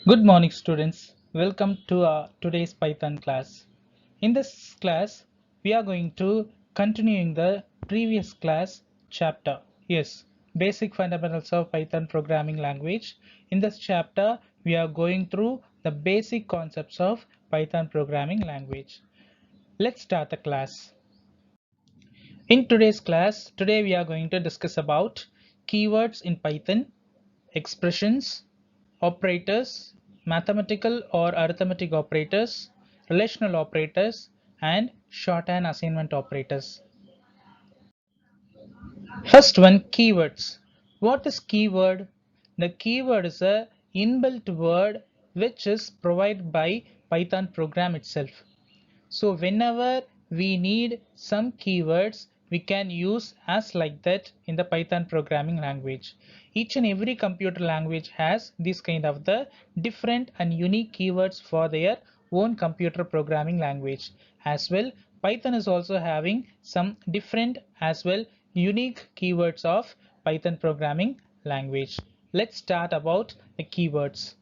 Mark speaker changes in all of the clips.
Speaker 1: Good morning, students. Welcome to today's Python class. In this class, we are going to continuing the previous class chapter. Yes, basic fundamentals of Python programming language. In this chapter, we are going through the basic concepts of Python programming language. Let's start the class. In today's class, today we are going to discuss about keywords in Python, expressions, operators, mathematical or arithmetic operators, relational operators, and shorthand assignment operators. First one, keywords. What is keyword? The keyword is a inbuilt word which is provided by Python program itself. So whenever we need some keywords, we can use as like that in the Python programming language. Each and every computer language has this kind of the different and unique keywords for their own computer programming language. As well, Python is also having some different as well unique keywords of Python programming language. Let's start about the keywords.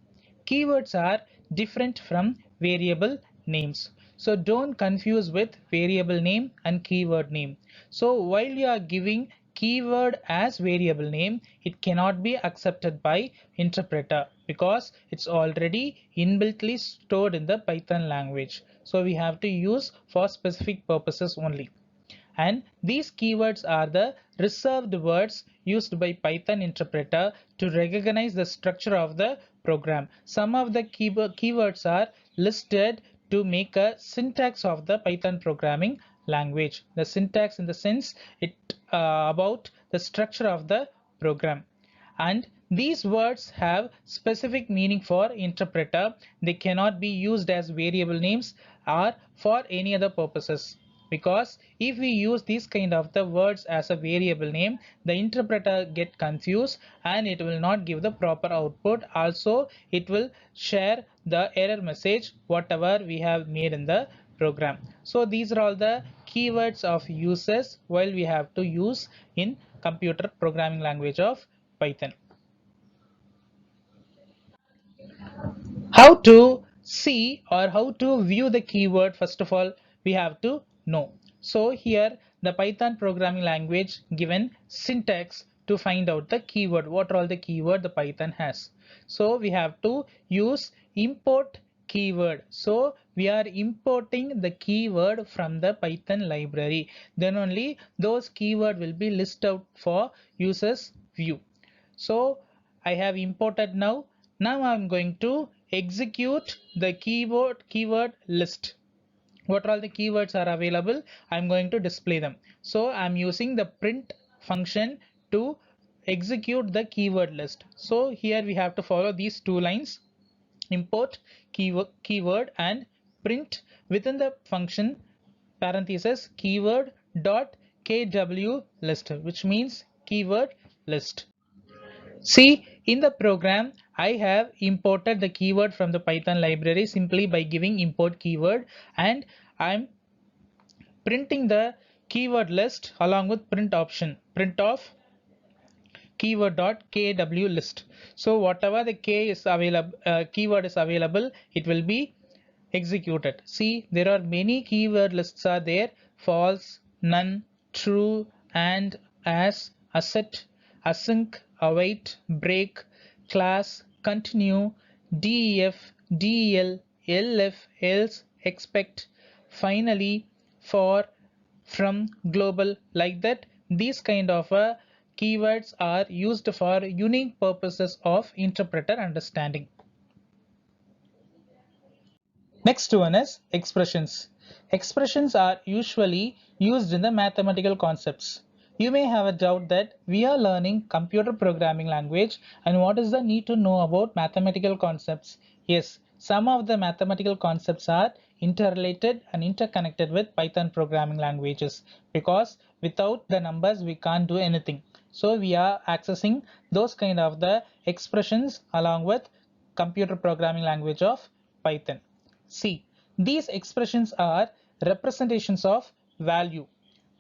Speaker 1: Keywords are different from variable names. So don't confuse with variable name and keyword name. So while you are giving keyword as variable name, it cannot be accepted by interpreter because it's already inbuiltly stored in the Python language. So we have to use for specific purposes only. And these keywords are the reserved words used by Python interpreter to recognize the structure of the program. Some of the keywords are listed to make a syntax of the Python programming language. The syntax in the sense it about the structure of the program. And these words have specific meaning for interpreter. They cannot be used as variable names or for any other purposes, because if we use these kind of the words as a variable name, the interpreter get confused and it will not give the proper output. Also it will share the error message whatever we have made in the program. So these are all the keywords of uses while we have to use in computer programming language of Python. How to see or how to view the keyword, first of all we have to know. So here the Python programming language given syntax to find out the keyword, what are all the keyword the Python has. So we have to use import keyword. So we are importing the keyword from the Python library, then only those keyword will be listed out for users view. So I have imported now. Now I'm going to execute the keyword list. What all the keywords are available, I'm going to display them. So I'm using the print function to execute the keyword list. So here we have to follow these two lines: import keyword and print within the function parenthesis keyword dot kw list, which means keyword list. See, in the program, I have imported the keyword from the Python library simply by giving import keyword, and I'm printing the keyword list along with print option, print of keyword.kw list. So whatever the k is available, keyword is available, it will be executed. See, there are many keyword lists are there: false, none, true, and, as, asset, async, await, break, class, continue, def, del, lf, else, expect, finally, for, from, global, like that. These kind of keywords are used for unique purposes of interpreter understanding. Next one is expressions. Expressions are usually used in the mathematical concepts. You may have a doubt that we are learning computer programming language and what is the need to know about mathematical concepts. Yes, some of the mathematical concepts are interrelated and interconnected with Python programming languages, because without the numbers we can't do anything. So we are accessing those kind of the expressions along with computer programming language of Python. See, these expressions are representations of value.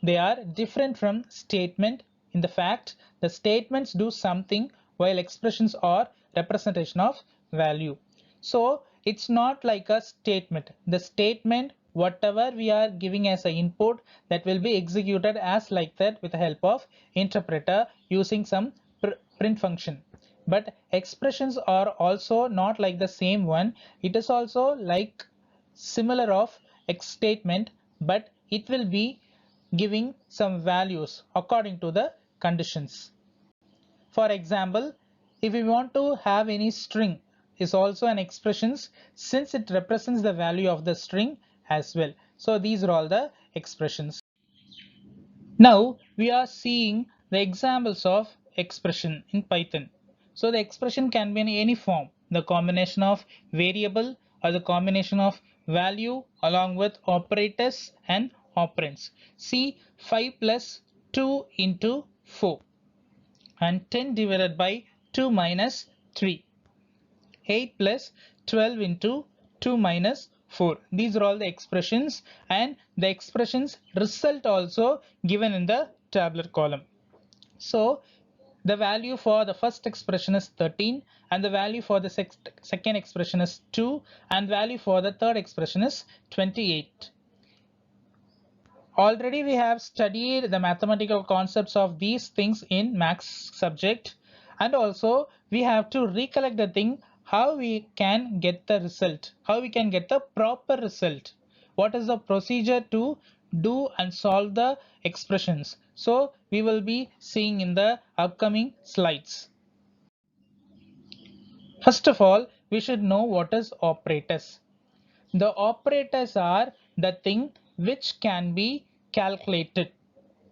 Speaker 1: They are different from statement in the fact the statements do something while expressions are representation of value. So it's not like a statement. The statement, whatever we are giving as an input, that will be executed as like that with the help of interpreter using some print function. But expressions are also not like the same one. It is also like similar of X statement, but it will be giving some values according to the conditions. For example, if we want to have any string is also an expressions since it represents the value of the string as well. So these are all the expressions. Now we are seeing the examples of expression in Python. So the expression can be in any form, the combination of variable or the combination of value along with operators and operands. See 5 plus 2 into 4 and 10 divided by 2 minus 3. 8 plus 12 into 2 minus 4. These are all the expressions, and the expressions result also given in the tabular column. So the value for the first expression is 13 and the value for the second expression is 2 and value for the third expression is 28. Already we have studied the mathematical concepts of these things in maths subject, and also we have to recollect the thing how we can get the result, how we can get the proper result, what is the procedure to do and solve the expressions. So we will be seeing in the upcoming slides. First of all, we should know what is operators. The operators are the thing which can be calculated.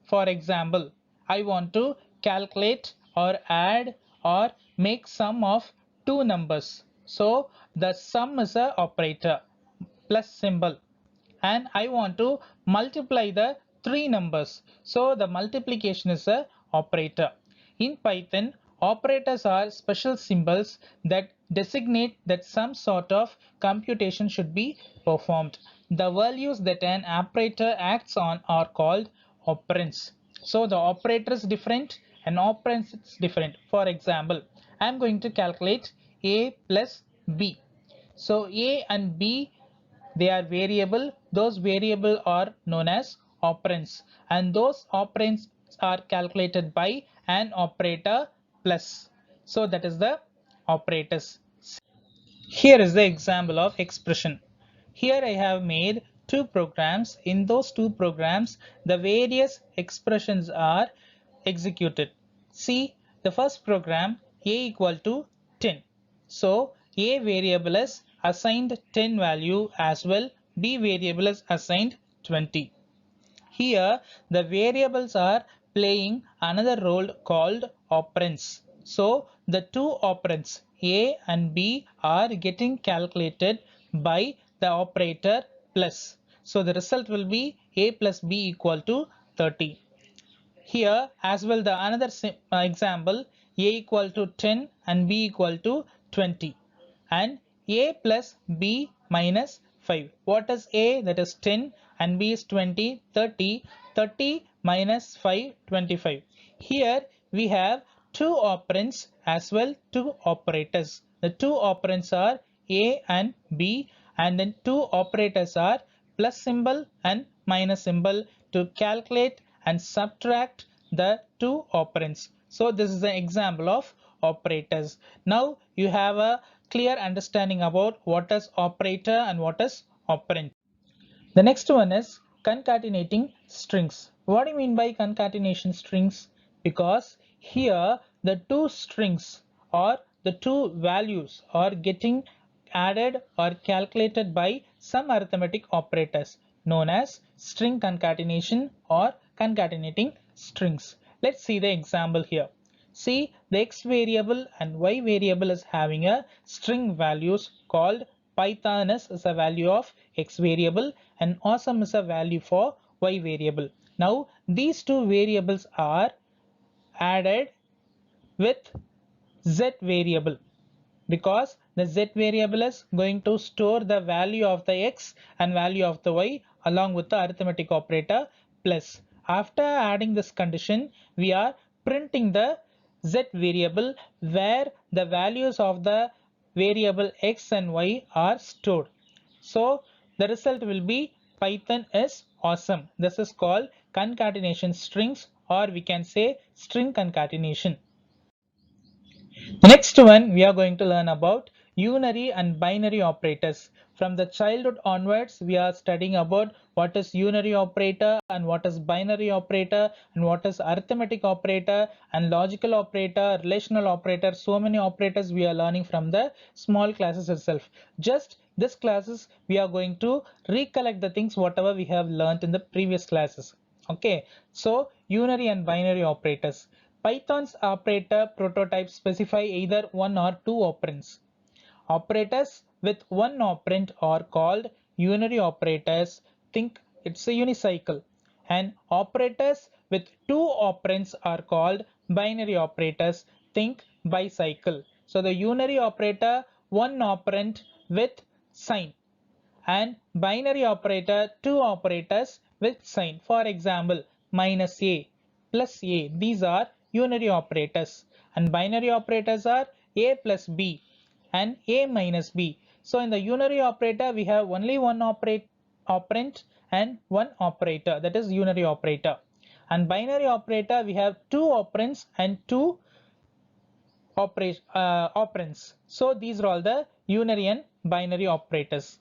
Speaker 1: For example, I want to calculate or add or make sum of two numbers. So the sum is a operator plus symbol, and I want to multiply the three numbers. So the multiplication is a operator. In Python, operators are special symbols that designate that some sort of computation should be performed. The values that an operator acts on are called operands. So the operator is different and operands is different. For example, I am going to calculate a plus b. So a and b, they are variable. Those variable are known as operands, and those operands are calculated by an operator plus. So that is the operators. Here is the example of expression. Here I have made two programs. In those two programs, the various expressions are executed. See the first program, a equal to 10. So a variable is assigned 10 value as well. B variable is assigned 20. Here the variables are playing another role called operands. So the two operands a and b are getting calculated by the operator plus. So the result will be a plus b equal to 30. Here as well the another example, a equal to 10 and b equal to 20 and a plus b minus 5. What is a? That is 10 and b is 20, 30. 30 minus 5, 25. Here we have two operands as well two operators. The two operands are a and b, and then two operators are plus symbol and minus symbol to calculate and subtract the two operands. So this is an example of operators. Now you have a clear understanding about what is operator and what is operand. The next one is concatenating strings. What do you mean by concatenation strings? Because here the two strings or the two values are getting added or calculated by some arithmetic operators known as string concatenation or concatenating strings. Let's see the example here. See, the x variable and y variable is having a string values called Pythoness is a value of x variable and awesome is a value for y variable. Now these two variables are added with z variable, because the z variable is going to store the value of the x and value of the y along with the arithmetic operator plus. After adding this condition, we are printing the z variable where the values of the variable x and y are stored. So the result will be Python is awesome. This is called concatenation strings, or we can say string concatenation. The next one we are going to learn about unary and binary operators. From the childhood onwards, we are studying about what is unary operator and what is binary operator and what is arithmetic operator and logical operator, relational operator. So many operators we are learning from the small classes itself. Just this classes we are going to recollect the things whatever we have learned in the previous classes. Okay, so unary and binary operators. Python's operator prototypes specify either one or two operands. Operators with one operand are called unary operators. Think it's a unicycle. And operators with two operands are called binary operators. Think bicycle. So the unary operator, one operand with sign, and binary operator, two operators with sign. For example, minus a, plus a. These are unary operators, and binary operators are a plus b and a minus b. So in the unary operator we have only one operand and one operator, that is unary operator. And binary operator we have two operands and two operands. So these are all the unary and binary operators.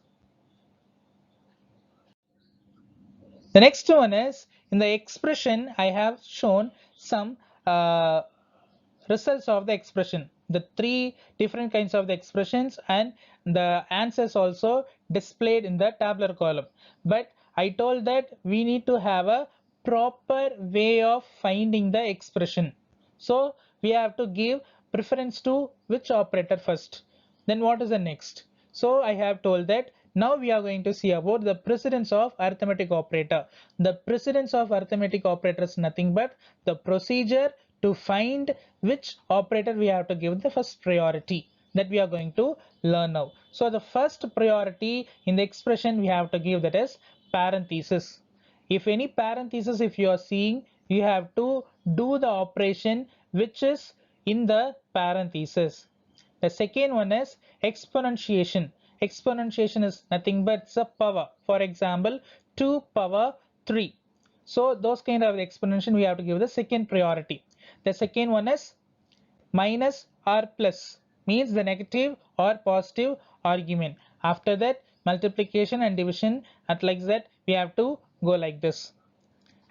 Speaker 1: The next one is, in the expression I have shown some results of the expression, the three different kinds of the expressions, and the answers also displayed in the tabular column. But I told that we need to have a proper way of finding the expression. So we have to give preference to which operator first, then what is the next. So I have told that now we are going to see about the precedence of arithmetic operator. The precedence of arithmetic operator is nothing but the procedure to find which operator we have to give the first priority, that we are going to learn now. So the first priority in the expression we have to give, that is parenthesis. If any parenthesis if you are seeing, you have to do the operation which is in the parenthesis. The second one is exponentiation. Exponentiation is nothing but a power. For example, 2 power 3. So those kind of exponentiation we have to give the second priority. The second one is minus or plus, means the negative or positive argument. After that, multiplication and division, at like that we have to go like this.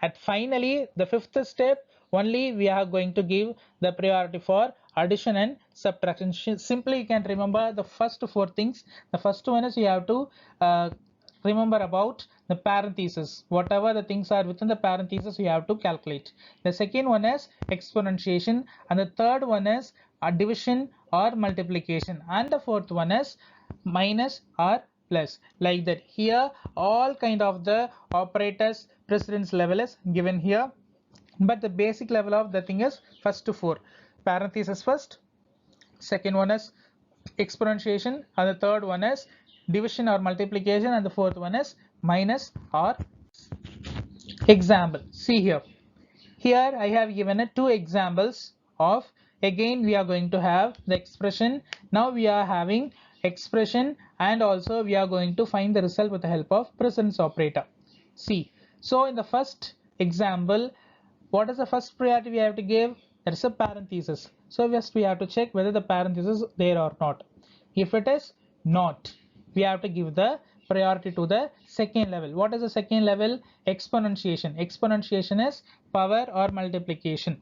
Speaker 1: And finally, the fifth step, only we are going to give the priority for addition and subtraction. Simply you can remember the first four things. The first one is you have to remember about the parentheses. Whatever the things are within the parentheses you have to calculate. The second one is exponentiation, and the third one is division or multiplication, and the fourth one is minus or plus, like that. Here all kind of the operators precedence level is given here, but the basic level of the thing is first to four. Parenthesis first, second one is exponentiation, and the third one is division or multiplication, and the fourth one is minus or. Example, see here. Here I have given two examples of, again we are going to have the expression. Now we are having expression, and also we are going to find the result with the help of precedence operator. See, so in the first example, what is the first priority we have to give? That is a parenthesis. So first we have to check whether the parenthesis is there or not. If it is not, we have to give the priority to the second level. What is the second level? Exponentiation. Exponentiation is power or multiplication,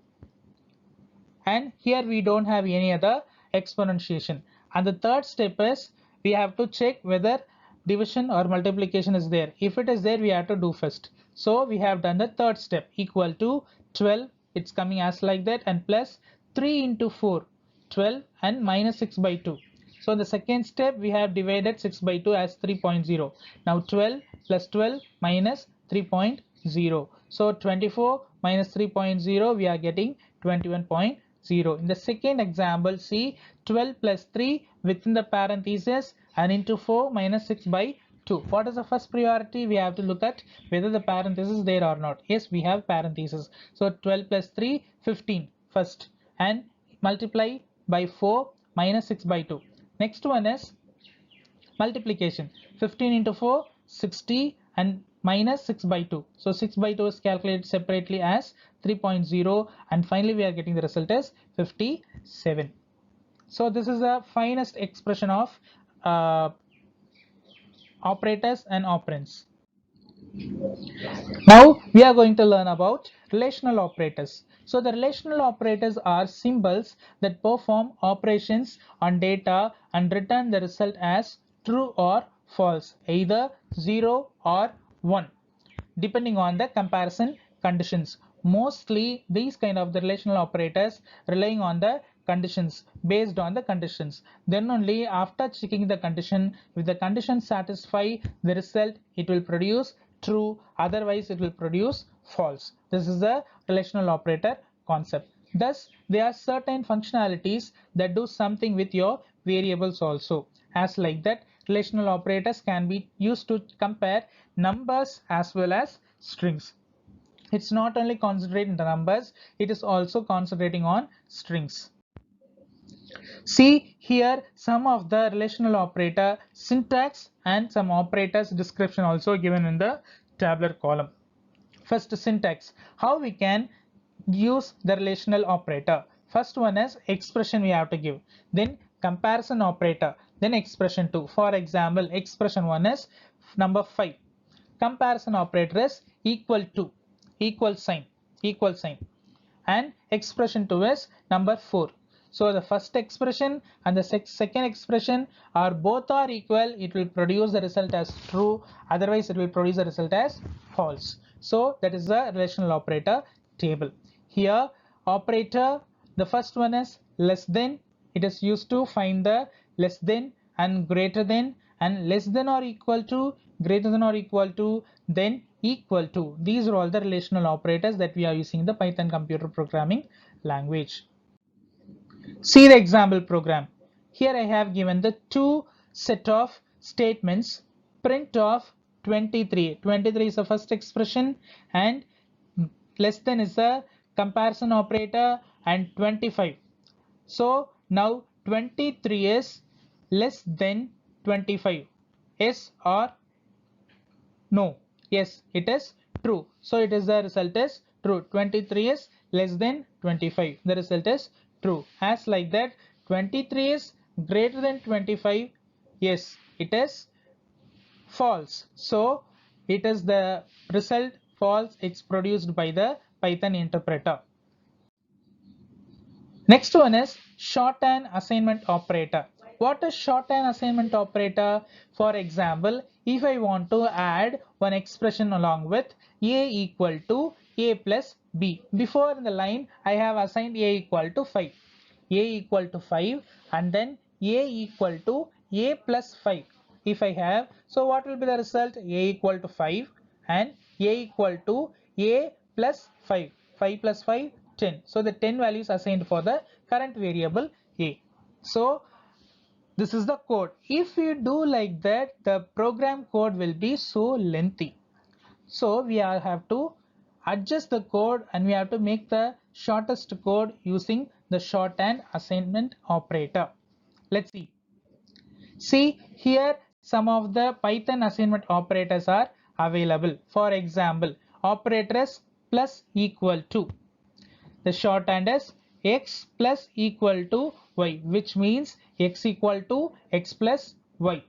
Speaker 1: and here we don't have any other exponentiation. And the third step is we have to check whether division or multiplication is there. If it is there, we have to do first. So we have done the third step, equal to 12, it's coming as like that, and plus 3 into 4, 12, and minus 6 by 2. So in the second step we have divided 6 by 2 as 3.0. Now 12 plus 12 minus 3.0. So 24 minus 3.0, we are getting 21.0. In the second example, see, 12 plus 3 within the parenthesis and into 4 minus 6 by 2. What is the first priority? We have to look at whether the parenthesis is there or not. Yes, we have parenthesis. So 12 plus 3, 15 first, and multiply by 4 minus 6 by 2. Next one is multiplication. 15 into 4, 60, and minus 6 by 2. So 6 by 2 is calculated separately as 3.0, and finally we are getting the result as 57. So this is the finest expression of operators and operands. Now we are going to learn about relational operators. So the relational operators are symbols that perform operations on data and return the result as true or false, either 0 or 1, depending on the comparison conditions. Mostly these kind of the relational operators relying on the conditions, based on the conditions. Then only after checking the condition, if the condition satisfy the result, it will produce true, otherwise it will produce false. This is the relational operator concept. Thus there are certain functionalities that do something with your variables also. As like that, relational operators can be used to compare numbers as well as strings. It's not only concentrating the numbers, it is also concentrating on strings. See here some of the relational operator syntax and some operators description also given in the tabular column. First, syntax, how we can use the relational operator. First one is expression we have to give, then comparison operator, then expression 2. For example, expression 1 is number 5, comparison operator is equal to, equal sign, equal sign, and expression 2 is number 4. So the first expression and the second expression are both are equal, it will produce the result as true, otherwise it will produce the result as false. So that is the relational operator table. Here operator, the first one is less than, it is used to find the less than and greater than, and less than or equal to, greater than or equal to, then equal to. These are all the relational operators that we are using in the Python computer programming language. See the example program. Here I have given the two set of statements. Print of 23. 23 is the first expression and less than is the comparison operator and 25. So now 23 is less than 25. Yes or no? Yes, it is true. So it is the result is true. 23 is less than 25. The result is true. As like that, 23 is greater than 25. Yes, it is false. So it is the result false. It's produced by the Python interpreter. Next one is shorthand assignment operator. What is shorthand assignment operator? For example, if I want to add one expression along with a equal to a plus b. Before in the line, I have assigned a equal to 5. A equal to 5 and then a equal to a plus 5. If I have, so what will be the result? A equal to 5 and a equal to a plus 5. 5 plus 5, 10. So the 10 values assigned for the current variable a. So this is the code. If you do like that, the program code will be so lengthy. So we have to adjust the code and we have to make the shortest code using the shorthand assignment operator. Let's see. See here some of the Python assignment operators are available. For example, operators plus equal to. The shorthand is x plus equal to y, which means x equal to x plus y.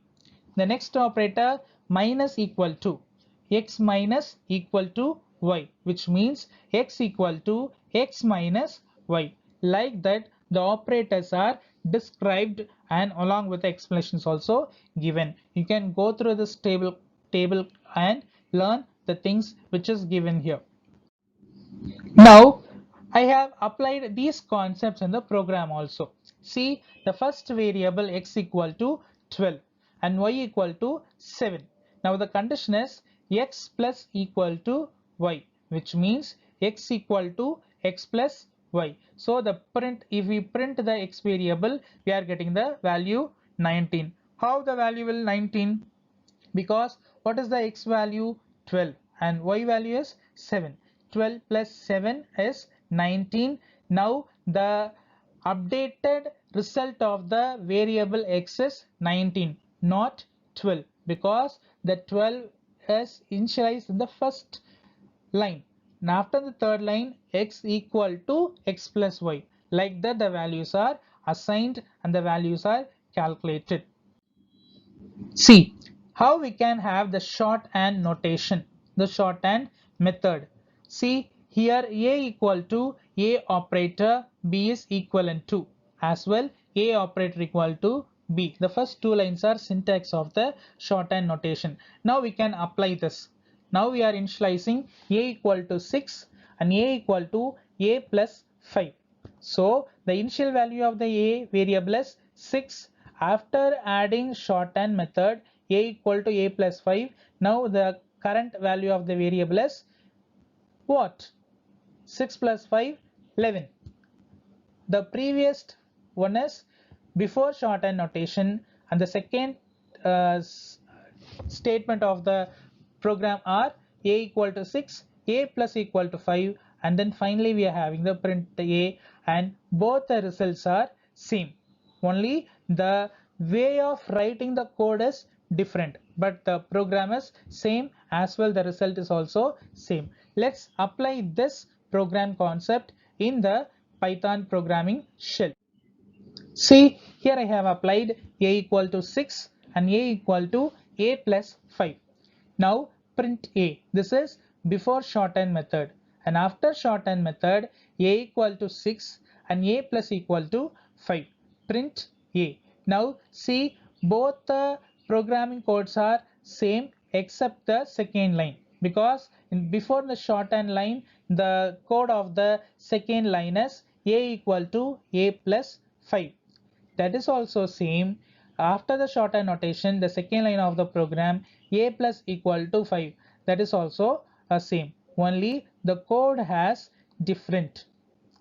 Speaker 1: The next operator minus equal to, x minus equal to y, which means x equal to x minus y. Like that, the operators are described and along with the explanations also given. You can go through this table and learn the things which is given here. Now I have applied these concepts in the program also. See the first variable x equal to 12 and y equal to 7. Now the condition is x plus equal to y, which means x equal to x plus y. So the print, if we print the x variable, we are getting the value 19. How the value will 19? Because what is the x value? 12 and y value is 7. 12 plus 7 is 19. Now the updated result of the variable x is 19, not 12, because the 12 is initialized in the first line. And after the third line, x equal to x plus y. Like that, the values are assigned and the values are calculated. See how we can have the shorthand notation, the shorthand method. See here, a equal to a operator, b is equivalent to, as well a operator equal to b. The first two lines are syntax of the shorthand notation. Now we can apply this. Now we are initializing a equal to 6 and a equal to a plus 5. So the initial value of the a variable is 6. After adding shorthand method a equal to a plus 5, now the current value of the variable is what? 6 plus 5, 11. The previous one is before shorthand notation, and the second statement of the program are a equal to 6, a plus equal to 5, and then finally we are having the print a, and both the results are same. Only the way of writing the code is different, but the program is same, as well the result is also same. Let's apply this program concept in the Python programming shell. See here, I have applied a equal to 6 and a equal to a plus 5. Now print a. This is before shorthand method, and after shorthand method a equal to 6 and a plus equal to 5. Print a. Now see, both the programming codes are same except the second line, because before the shorthand line the code of the second line is a equal to a plus 5. That is also same. After the shorthand notation, the second line of the program a plus equal to 5, that is also a same, only the code has different.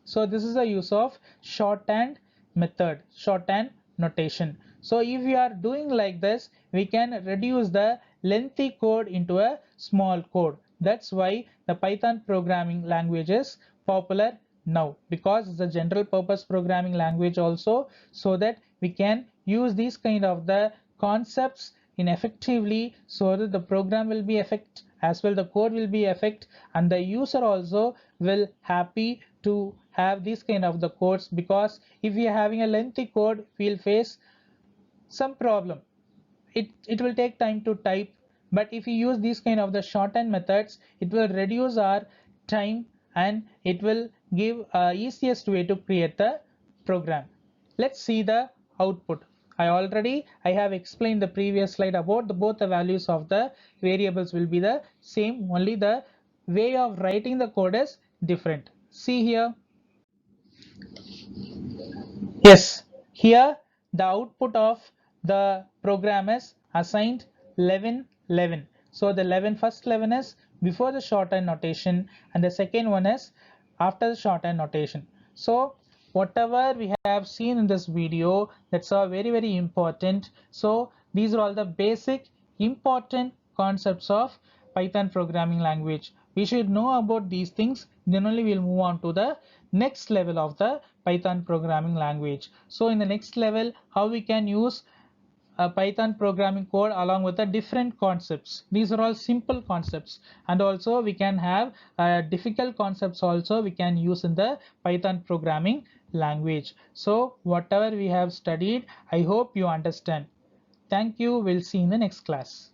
Speaker 1: So this is the use of shorthand method, shorthand notation. So if we are doing like this, we can reduce the lengthy code into a small code. That's why the Python programming language is popular now, because it's a general purpose programming language also, so that we can use these kind of the concepts in effectively, so that the program will be effect, as well the code will be effect, and the user also will happy to have this kind of the codes. Because if we are having a lengthy code, we'll face some problem. It will take time to type, but if we use these kind of the shorthand methods, it will reduce our time and it will give easiest way to create the program. Let's see the output. I have explained the previous slide about both the values of the variables will be the same, only the way of writing the code is different. See here. Yes, here the output of the program is assigned 11 11. So the 11, first 11 is before the shorthand notation, and the second one is after the shorthand notation. So whatever we have seen in this video, that's all very important. So these are all the basic important concepts of Python programming language. We should know about these things, then only we'll move on to the next level of the Python programming language. So in the next level, how we can use a Python programming code along with the different concepts. These are all simple concepts, and also we can have difficult concepts also we can use in the Python programming language. So whatever we have studied, I hope you understand. Thank you. We'll see in the next class.